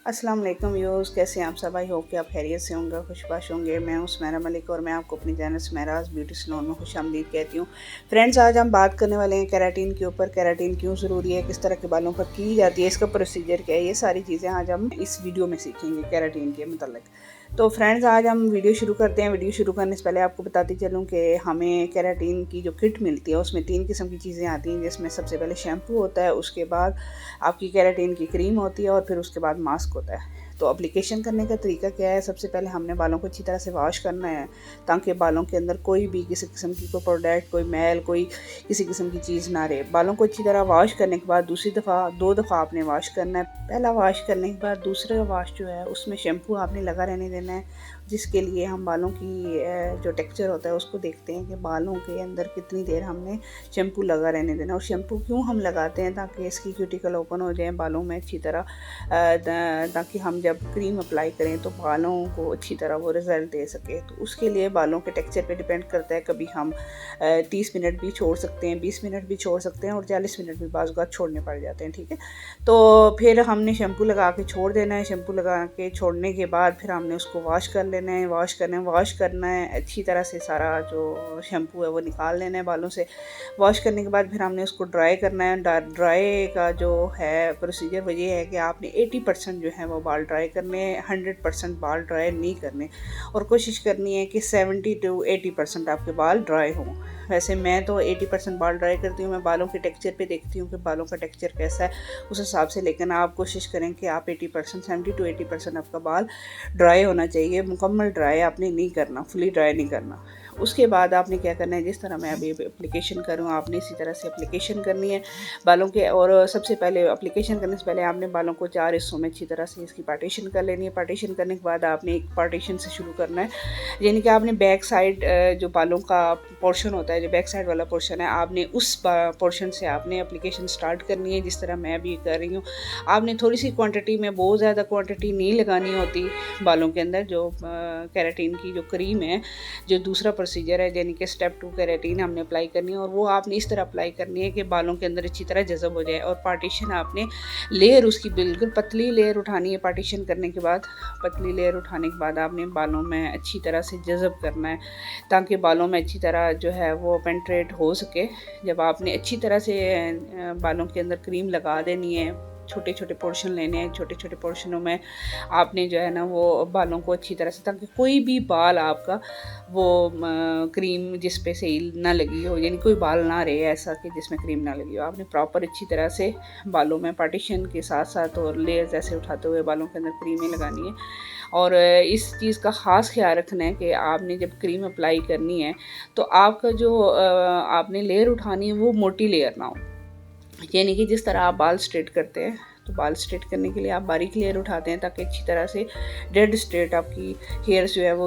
अस्सलाम वालेकुम व्यूअर्स, कैसे हैं आप सब। आई होप कि आप खैरियत से होंगे, खुशबाश होंगे। मैं हूं सुमेरा मलिक और मैं आपको अपनी चैनल सुमेराज ब्यूटी सैलून में खुशामदीद कहती हूँ। फ्रेंड्स, आज हम बात करने वाले हैं केराटिन के ऊपर। केराटिन क्यों ज़रूरी है, किस तरह के बालों पर की जाती है, इसका प्रोसीजर क्या है, ये सारी चीज़ें आज हम इस वीडियो में सीखेंगे केराटिन के मतलब। तो फ्रेंड्स, आज हम वीडियो शुरू करते हैं। वीडियो शुरू करने से पहले आपको बताती चलूँ कि हमें केराटिन की जो किट मिलती है उसमें 3 किस्म की चीज़ें आती हैं, जिसमें सबसे पहले शैम्पू होता है, उसके बाद आपकी केराटिन की क्रीम होती है और फिर उसके बाद मास्क होता है। तो एप्लीकेशन करने का तरीका क्या है, सबसे पहले हमने बालों को अच्छी तरह से वॉश करना है ताकि बालों के अंदर कोई भी किसी किस्म की कोई प्रोडक्ट, कोई मैल, कोई किसी किस्म की चीज़ ना रहे। बालों को अच्छी तरह वॉश करने के बाद दूसरी दफ़ा 2 दफ़ा आपने वॉश करना है। पहला वॉश करने के बाद दूसरा वॉश जो है उसमें शैम्पू आपने लगा रहने देना है, जिसके लिए हम बालों की जो टेक्सचर होता है उसको देखते हैं कि बालों के अंदर कितनी देर हमने शैम्पू लगा रहने देना। और शैम्पू क्यों हम लगाते हैं, ताकि इसकी क्यूटिकल ओपन हो जाए बालों में अच्छी तरह, ताकि हम जब क्रीम अप्लाई करें तो बालों को अच्छी तरह वो रिज़ल्ट दे सके। तो उसके लिए बालों के टेक्सचर पे डिपेंड करता है। कभी हम 30 मिनट भी छोड़ सकते हैं, 20 मिनट भी छोड़ सकते हैं और 40 मिनट भी बाज़ बात छोड़ने पड़ जाते हैं, ठीक है। तो फिर हमने शैम्पू लगा के छोड़ देना है। शैम्पू लगा के छोड़ने के बाद फिर हमने उसको वॉश कर लेना है। वॉश करना है अच्छी तरह से, सारा जो शैम्पू है वो निकाल लेना है बालों से। वॉश करने के बाद फिर हमने उसको ड्राई करना है। ड्राई का जो है प्रोसीजर वो ये है कि आपने 80% जो है वो बाल ड्राई करने, 100% बाल ड्राई नहीं करने, और कोशिश करनी है कि 70 to 80% आपके बाल ड्राई हों। वैसे मैं तो 80% बाल ड्राई करती हूँ। मैं बालों के टेक्सचर पे देखती हूँ कि बालों का टेक्सचर कैसा है, उस हिसाब से। लेकिन आप कोशिश करें कि आप 80%, 70 to 80% आपका बाल ड्राई होना चाहिए। मुकम्मल ड्राई आपने नहीं करना, फुली ड्राई नहीं करना। उसके बाद आपने क्या करना है, जिस तरह मैं अभी एप्लीकेशन करूँ आपने इसी तरह से एप्लीकेशन करनी है बालों के। और सबसे पहले एप्लीकेशन करने से पहले आपने बालों को 4 हिस्सों में अच्छी तरह से इसकी पार्टीशन कर लेनी है। पार्टीशन करने के बाद आपने एक पार्टीशन से शुरू करना है, यानी कि आपने बैक साइड जो बालों का पोर्शन होता है, जो बैक साइड वाला पोर्शन है, आपने उस पोर्शन से आपने एप्लीकेशन स्टार्ट करनी है, जिस तरह मैं अभी कर रही हूँ। आपने थोड़ी सी क्वांटिटी में, बहुत ज़्यादा क्वांटिटी नहीं लगानी होती बालों के अंदर। जो केराटिन की जो क्रीम है, जो दूसरा प्रोसीजर है, यानी कि स्टेप 2 केराटिन हमने अप्लाई करनी है, और वो आपने इस तरह अप्लाई करनी है कि बालों के अंदर अच्छी तरह जज़ब हो जाए। और पार्टीशन आपने लेयर उसकी बिल्कुल पतली लेयर उठानी है। पार्टीशन करने के बाद पतली लेयर उठाने के बाद आपने बालों में अच्छी तरह से जज़ब करना है, ताकि बालों में अच्छी तरह जो है वो पेंट्रेट हो सके। जब आपने अच्छी तरह से बालों के अंदर क्रीम लगा देनी है, छोटे छोटे पोर्शन लेने हैं, छोटे छोटे पोर्शनों में आपने जो है ना वो बालों को अच्छी तरह से, ताकि कोई भी बाल आपका वो क्रीम जिस पे सही ना लगी हो, यानी कोई बाल ना रहे ऐसा कि जिसमें क्रीम ना लगी हो। आपने प्रॉपर अच्छी तरह से बालों में पार्टीशन के साथ साथ और लेयर्स ऐसे उठाते हुए बालों के अंदर क्रीमें लगानी है। और इस चीज़ का ख़ास ख्याल रखना है कि आपने जब क्रीम अप्लाई करनी है तो आपका जो आपने लेयर उठानी है वो मोटी लेयर ना हो, यानी कि जिस तरह आप बाल स्ट्रेट करते हैं तो बाल स्ट्रेट करने के लिए आप बारीक लेयर उठाते हैं, ताकि अच्छी तरह से डेड स्ट्रेट आपकी हेयर्स जो है वो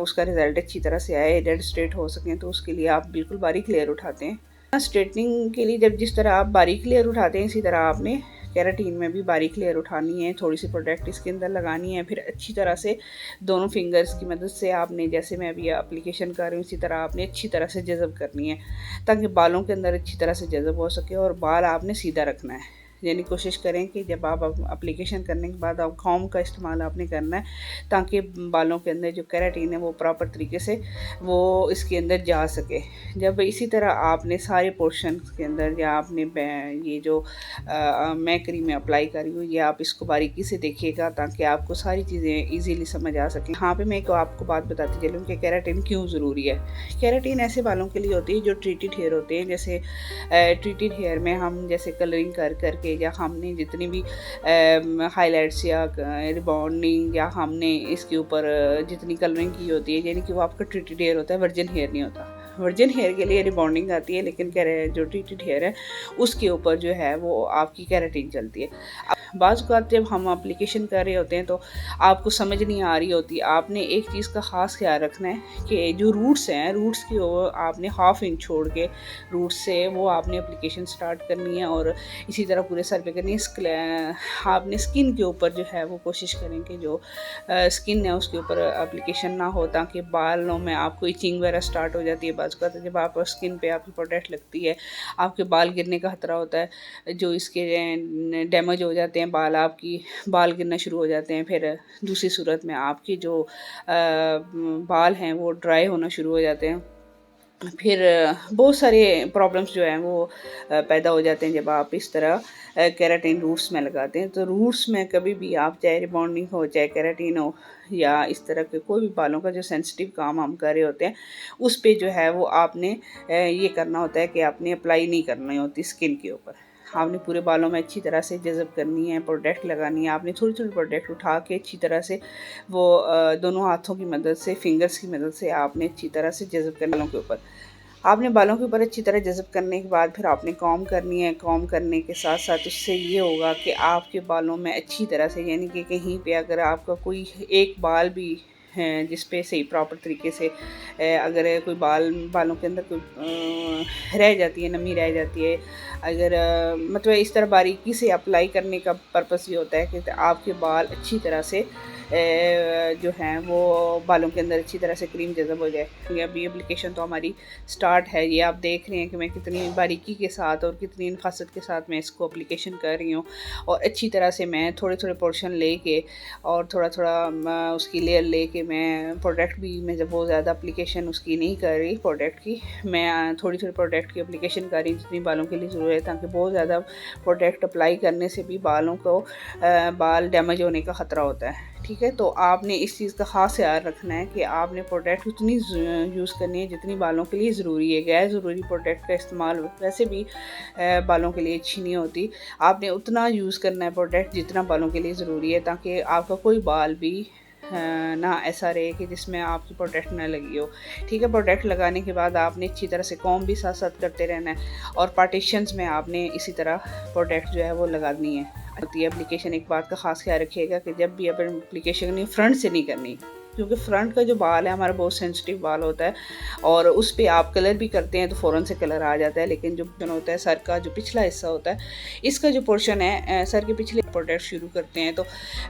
उसका रिजल्ट अच्छी तरह से आए, डेड स्ट्रेट हो सकें। तो उसके लिए आप बिल्कुल बारीक लेयर उठाते हैं। स्ट्रेटनिंग के लिए जब जिस तरह आप बारीक लेयर उठाते हैं, इसी तरह आपने केराटिन में भी बारीक लेयर उठानी है। थोड़ी सी प्रोडक्ट इसके अंदर लगानी है, फिर अच्छी तरह से दोनों फिंगर्स की मदद से आपने, जैसे मैं अभी एप्लीकेशन कर रही हूँ, इसी तरह आपने अच्छी तरह से जज़ब करनी है, ताकि बालों के अंदर अच्छी तरह से जज़ब हो सके। और बाल आपने सीधा रखना है, यानी कोशिश करें कि जब आप एप्लीकेशन करने के बाद आप कॉम्ब का इस्तेमाल आपने करना है, ताकि बालों के अंदर जो केराटिन है वो प्रॉपर तरीके से वो इसके अंदर जा सके। जब इसी तरह आपने सारे पोर्शन के अंदर, या आपने ये जो मैं क्रीम में अप्लाई कर रही हूँ, ये आप इसको बारीकी से देखिएगा ताकि आपको सारी चीज़ें ईजीली समझ आ सकें। यहाँ पे मैं आपको बात बताती चलूँ कि केराटिन क्यों ज़रूरी है। केराटिन ऐसे बालों के लिए होती है जो ट्रीटेड हेयर होते हैं। जैसे ट्रीटेड हेयर में हम जैसे कलरिंग कर करके, या हमने जितनी भी हाइलाइट्स या रिबॉन्डिंग, या हमने इसके ऊपर जितनी कलरिंग की होती है, यानी कि वो आपका ट्रीटेड हेयर होता है, वर्जिन हेयर नहीं होता। वर्जिन हेयर के लिए रिबॉन्डिंग आती है, लेकिन जो ट्रीटेड हेयर है उसके ऊपर जो है वो आपकी केराटिन चलती है। बाज़ औक़ात जब हम एप्लीकेशन कर रहे होते हैं तो आपको समझ नहीं आ रही होती, आपने एक चीज़ का ख़ास ख्याल रखना है कि जो रूट्स हैं, रूट्स की आपने हाफ इंच छोड़ के रूट्स से वो आपने एप्लीकेशन स्टार्ट करनी है, और इसी तरह पूरे सर पे करनी है। आपने स्किन के ऊपर जो है वो कोशिश करें कि जो स्किन है उसके ऊपर एप्लीकेशन ना हो, ताकि बालों में आपको इचिंग वगैरह स्टार्ट हो जाती है। बाज़ औक़ात जब आप स्किन पे आपकी प्रोडक्ट लगती है, आपके बाल गिरने का खतरा होता है, जो इसके डैमेज हो जाते हैं, हैं, बाल गिरना शुरू हो जाते हैं। फिर दूसरी सूरत में आपकी जो बाल हैं वो ड्राई होना शुरू हो जाते हैं। फिर बहुत सारे प्रॉब्लम्स जो हैं वो पैदा हो जाते हैं जब आप इस तरह केराटिन रूट्स में लगाते हैं। तो रूट्स में कभी भी आप चाहे रिबॉन्डिंग हो, चाहे केराटिन हो, या इस तरह के कोई भी बालों का जो सेंसिटिव काम हम कर रहे होते हैं, उस पे जो है वो आपने ये करना होता है कि आपने अप्लाई नहीं करनी होती स्किन के ऊपर। आपने पूरे बालों में अच्छी तरह से जज़ब करनी है, प्रोडक्ट लगानी है। आपने थोड़ी-थोड़ी प्रोडक्ट उठा के अच्छी तरह से वो दोनों हाथों की मदद से, फिंगर्स की मदद से आपने अच्छी तरह से जज़ब करना बालों के ऊपर। आपने बालों के ऊपर अच्छी तरह जज़ब करने के बाद फिर आपने कॉम्ब करनी है। कॉम्ब करने के साथ-साथ उससे ये होगा कि आपके बालों में अच्छी तरह से, यानी कि कहीं पे अगर आपका कोई एक बाल भी है जिस पे सही प्रॉपर तरीके से अगर कोई बालों के अंदर कोई रह जाती है, नमी रह जाती है, अगर मतलब इस तरह बारीकी से अप्लाई करने का पर्पस ये होता है कि आपके बाल अच्छी तरह से जो हैं वो बालों के अंदर अच्छी तरह से क्रीम जज़ब हो जाए। अभी एप्लीकेशन तो हमारी स्टार्ट है। ये आप देख रहे हैं कि मैं कितनी बारीकी के साथ और कितनी नफासत के साथ मैं इसको एप्लीकेशन कर रही हूँ, और अच्छी तरह से मैं थोड़े-थोड़े पोर्शन लेके और थोड़ा-थोड़ा उसकी लेयर लेके मैं प्रोडक्ट भी, मैं जब बहुत ज़्यादा एप्लीकेशन उसकी नहीं कर रही प्रोडक्ट की, मैं थोड़ी-थोड़ी प्रोडक्ट की एप्लीकेशन कर रही हूँ जितनी बालों के लिए ज़रूरत है, ताकि बहुत ज़्यादा प्रोडक्ट अप्लाई करने से भी बालों को बाल डैमेज होने का ख़तरा होता है। ठीक है, तो आपने इस चीज़ का ख़ास ख्याल रखना है कि आपने प्रोडक्ट उतनी यूज़ करनी है जितनी बालों के लिए ज़रूरी है। गैर ज़रूरी प्रोडक्ट का इस्तेमाल वैसे भी बालों के लिए अच्छी नहीं होती। आपने उतना यूज़ करना है प्रोडक्ट जितना बालों के लिए ज़रूरी है, ताकि आपका कोई बाल भी ना ऐसा रहे कि जिसमें आपकी प्रोडक्ट ना लगी हो। ठीक है, प्रोडक्ट लगाने के बाद आपने अच्छी तरह से कॉम्ब भी साथ साथ करते रहना है, और पार्टीशंस में आपने इसी तरह प्रोडक्ट जो है वो लगानी है। होती है एप्लीकेशन, एक बात का ख़ास ख्याल रखिएगा कि जब भी आप एप्लीकेशन करनी, फ्रंट से नहीं करनी, क्योंकि फ्रंट का जो बाल है हमारा बहुत सेंसिटिव बाल होता है, और उस पे आप कलर भी करते हैं तो फ़ौरन से कलर आ जाता है। लेकिन जो होता है सर का जो पिछला हिस्सा होता है, इसका जो पोर्शन है सर के पिछले प्रोडक्ट शुरू करते हैं, तो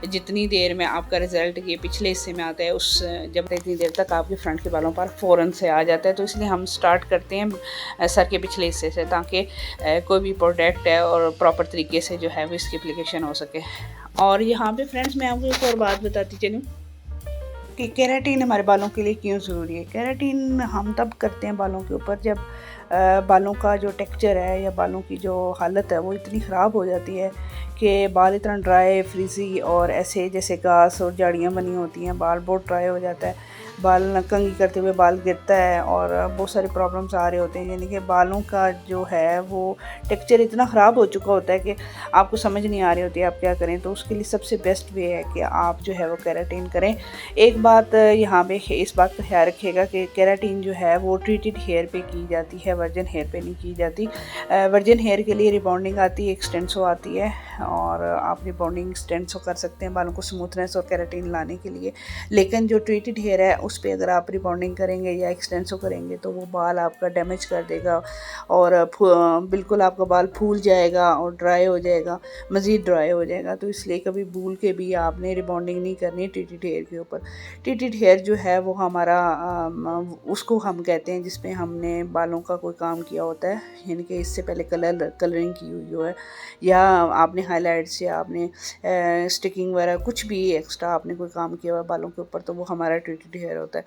जितनी देर में आपका रिज़ल्ट ये पिछले हिस्से में आता है, उस जब इतनी देर तक आपके फ्रंट के बालों पर फ़ौरन से आ जाता है। तो इसलिए हम स्टार्ट करते हैं सर के पिछले हिस्से से, ताकि कोई भी प्रोडक्ट है और प्रॉपर तरीके से जो है वो इसकी एप्लीकेशन हो सके। और यहाँ पे फ्रेंड्स मैं आपको एक और बात बताती चलूँ कि केराटिन हमारे बालों के लिए क्यों ज़रूरी है। केराटिन हम तब करते हैं बालों के ऊपर जब बालों का जो टेक्सचर है या बालों की जो हालत है वो इतनी ख़राब हो जाती है कि बाल इतना ड्राई, फ्रीज़ी और ऐसे जैसे घास और झाड़ियाँ बनी होती हैं, बाल बहुत ड्राई हो जाता है, बाल कंघी करते हुए बाल गिरता है और बहुत सारे प्रॉब्लम्स आ रहे होते हैं। यानी कि बालों का जो है वो टेक्सचर इतना ख़राब हो चुका होता है कि आपको समझ नहीं आ रही होती है आप क्या करें। तो उसके लिए सबसे बेस्ट वे है कि आप जो है वो केराटिन करें। एक बात यहाँ पे इस बात का ख्याल रखिएगा कि केराटिन जो है वो ट्रीटेड हेयर पे की जाती है, वर्जिन हेयर पे नहीं की जाती। वर्जिन हेयर के लिए रिबॉन्डिंग आती है, एक्सटेंसो आती है, और आप रिबॉन्डिंग एक्सटेंसो कर सकते हैं बालों को स्मूथनेस और केराटिन लाने के लिए। लेकिन जो ट्रीटेड हेयर है उस पर अगर आप रिबॉन्डिंग करेंगे या एक्सटेंसो करेंगे तो वो बाल आपका डैमेज कर देगा और बिल्कुल आपका बाल फूल जाएगा और ड्राई हो जाएगा, मज़ीद ड्राई हो जाएगा। तो इसलिए कभी भूल के भी आपने रिबॉन्डिंग नहीं करनी ट्रीटेड हेयर के ऊपर। ट्रीटेड हेयर जो है वो हमारा उसको हम कहते हैं जिसमें हमने बालों का कोई काम किया होता है, यानी कि इससे पहले कलरिंग की हुई है, या आपने हाईलाइट्स या आपने स्टिकिंग वगैरह कुछ भी एक्स्ट्रा आपने कोई काम किया हुआ बालों के ऊपर, तो वो हमारा ट्रीटेड हेयर होता है।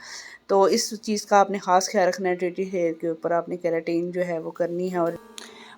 तो इस चीज़ का आपने ख़ास ख्याल रखना है। ट्रीटेड हेयर के ऊपर आपने केराटिन जो है वो करनी है और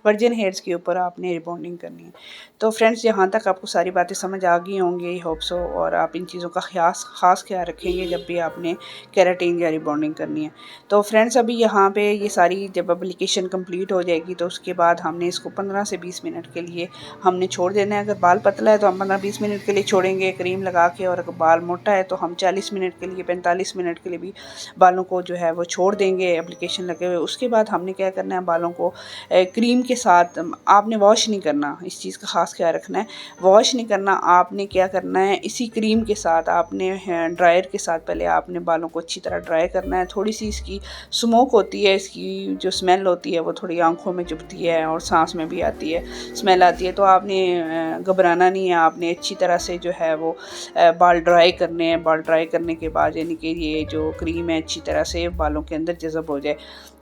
वर्जिन हेयर्स के ऊपर आपने रिबॉन्डिंग करनी है। तो फ्रेंड्स यहाँ तक आपको सारी बातें समझ आ गई होंगी, आई होप सो, और आप इन चीज़ों का ख़ास ख्याल रखेंगे जब भी आपने केराटिन या रिबॉन्डिंग करनी है। तो फ्रेंड्स अभी यहाँ पे ये सारी जब एप्लीकेशन कंप्लीट हो जाएगी तो उसके बाद हमने इसको 15 से 20 मिनट के लिए हमने छोड़ देना है। अगर बाल पतला है तो हम 15-20 मिनट के लिए छोड़ेंगे क्रीम लगा के, और अगर बाल मोटा है तो हम 40 मिनट के लिए, 45 मिनट के लिए भी बालों को जो है वो छोड़ देंगे एप्लीकेशन लगे हुए। उसके बाद हमने क्या करना है, बालों को क्रीम के साथ आपने वॉश नहीं करना, इस चीज़ का ख़ास ख्याल रखना है। वॉश नहीं करना, आपने क्या करना है, इसी क्रीम के साथ आपने ड्रायर के साथ पहले आपने बालों को अच्छी तरह ड्राई करना है। थोड़ी सी इसकी स्मोक होती है, इसकी जो स्मेल होती है वो थोड़ी आंखों में चुभती है और सांस में भी आती है, स्मेल आती है। तो आपने घबराना नहीं है, आपने अच्छी तरह से जो है वो बाल ड्राई करने हैं। बाल ड्राई करने के बाद यानी कि ये जो क्रीम है अच्छी तरह से बालों के अंदर जज़ब हो जाए।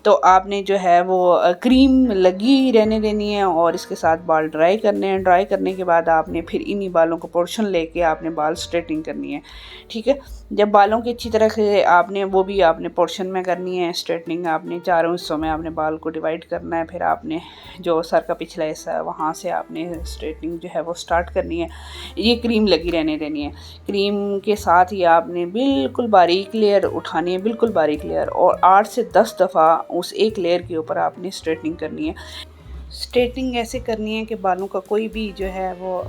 तो आपने जो है वो क्रीम लगी रहने देनी है और इसके साथ बाल ड्राई करने हैं। ड्राई करने के बाद आपने फिर इन्हीं बालों को पोर्शन लेके आपने बाल स्ट्रेटिंग करनी है, ठीक है। जब बालों की अच्छी तरह से आपने वो भी आपने पोर्शन में करनी है स्ट्रेटनिंग, आपने चारों हिस्सों में आपने बाल को डिवाइड करना है। फिर आपने जो सर का पिछला हिस्सा है वहाँ से आपने स्ट्रेटनिंग जो है वो स्टार्ट करनी है। ये क्रीम लगी रहने देनी है। क्रीम के साथ ही आपने बिल्कुल बारीक लेयर उठानी है, बिल्कुल बारीक लेयर, और 8 से 10 दफ़ा उस एक लेयर के ऊपर आपने स्ट्रेटनिंग करनी है। स्ट्रेटनिंग ऐसे करनी है कि बालों का कोई भी जो है वो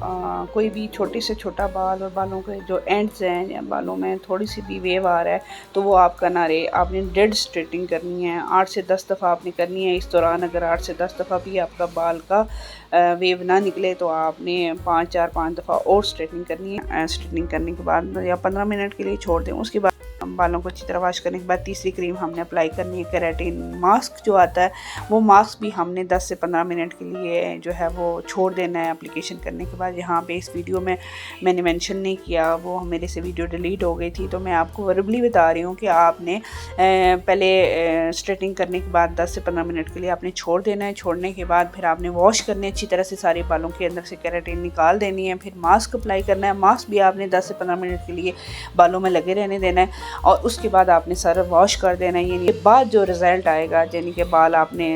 कोई भी छोटे से छोटा बाल और बालों के जो एंड्स हैं या बालों में थोड़ी सी भी वेव आ रहा है तो वो आपका ना रहे। आपने डेड स्ट्रेटनिंग करनी है, 8 से 10 दफ़ा आपने करनी है। इस दौरान अगर 8 से 10 दफ़ा भी आपका बाल का वेव ना निकले तो आपने 5 दफ़ा और स्ट्रेटनिंग करनी है। स्ट्रेटनिंग करने के बाद या 15 मिनट के लिए छोड़ दें। उसके बाद बालों को अच्छी तरह वॉश करने के बाद तीसरी क्रीम हमने अप्लाई करनी है, केराटिन मास्क जो आता है वो मास्क भी हमने 10 से 15 मिनट के लिए जो है वो छोड़ देना है एप्लीकेशन करने के बाद। यहाँ पे इस वीडियो में मैंने मेंशन नहीं किया, वो मेरे से वीडियो डिलीट हो गई थी, तो मैं आपको वर्बली बता रही हूँ कि आपने पहले स्ट्रेटनिंग करने के बाद 10 से 15 मिनट के लिए आपने छोड़ देना है। छोड़ने के बाद फिर आपने वॉश करने अच्छी तरह से सारे बालों के अंदर से केराटिन निकाल देनी है। फिर मास्क अप्लाई करना है। मास्क भी आपने 10 से 15 मिनट के लिए बालों में लगे रहने देना है और उसके बाद आपने सर वॉश कर देना है। यानी बाद जो रिज़ल्ट आएगा, यानी कि बाल आपने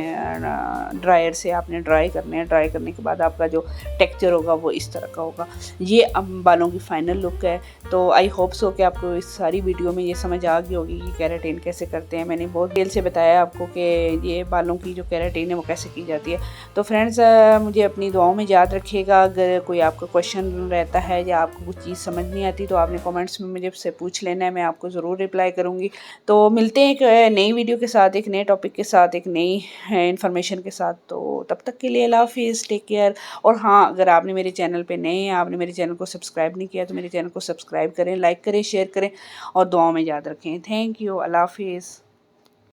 ड्रायर से आपने ड्राई करने हैं। ड्राई करने के बाद आपका जो टेक्सचर होगा वो इस तरह का होगा। ये अब बालों की फ़ाइनल लुक है। तो आई होप सो कि आपको इस सारी वीडियो में ये समझ आ गई होगी कि केराटिन कैसे करते हैं। मैंने बहुत डिटेल से बताया आपको कि ये बालों की जो केराटिन है वो कैसे की जाती है। तो फ्रेंड्स, मुझे अपनी दुआओं में याद रखिएगा। अगर कोई आपका क्वेश्चन रहता है या आपको कुछ चीज़ समझ नहीं आती तो आपने कमेंट्स में मुझे से पूछ लेना है, मैं आपको ज़रूर रिप्लाई करूँगी। तो मिलते हैं एक नई वीडियो के साथ, एक नए टॉपिक के साथ, एक नई इन्फॉर्मेशन के साथ। तो तब तक के लिए अल्लाह हाफिज़, टेक केयर। और हाँ, अगर आपने मेरे चैनल पे नए हैं, आपने मेरे चैनल को सब्सक्राइब नहीं किया तो मेरे चैनल को सब्सक्राइब करें, लाइक करें, शेयर करें और दुआओं में याद रखें। Thank you. अल्लाह हाफिज़।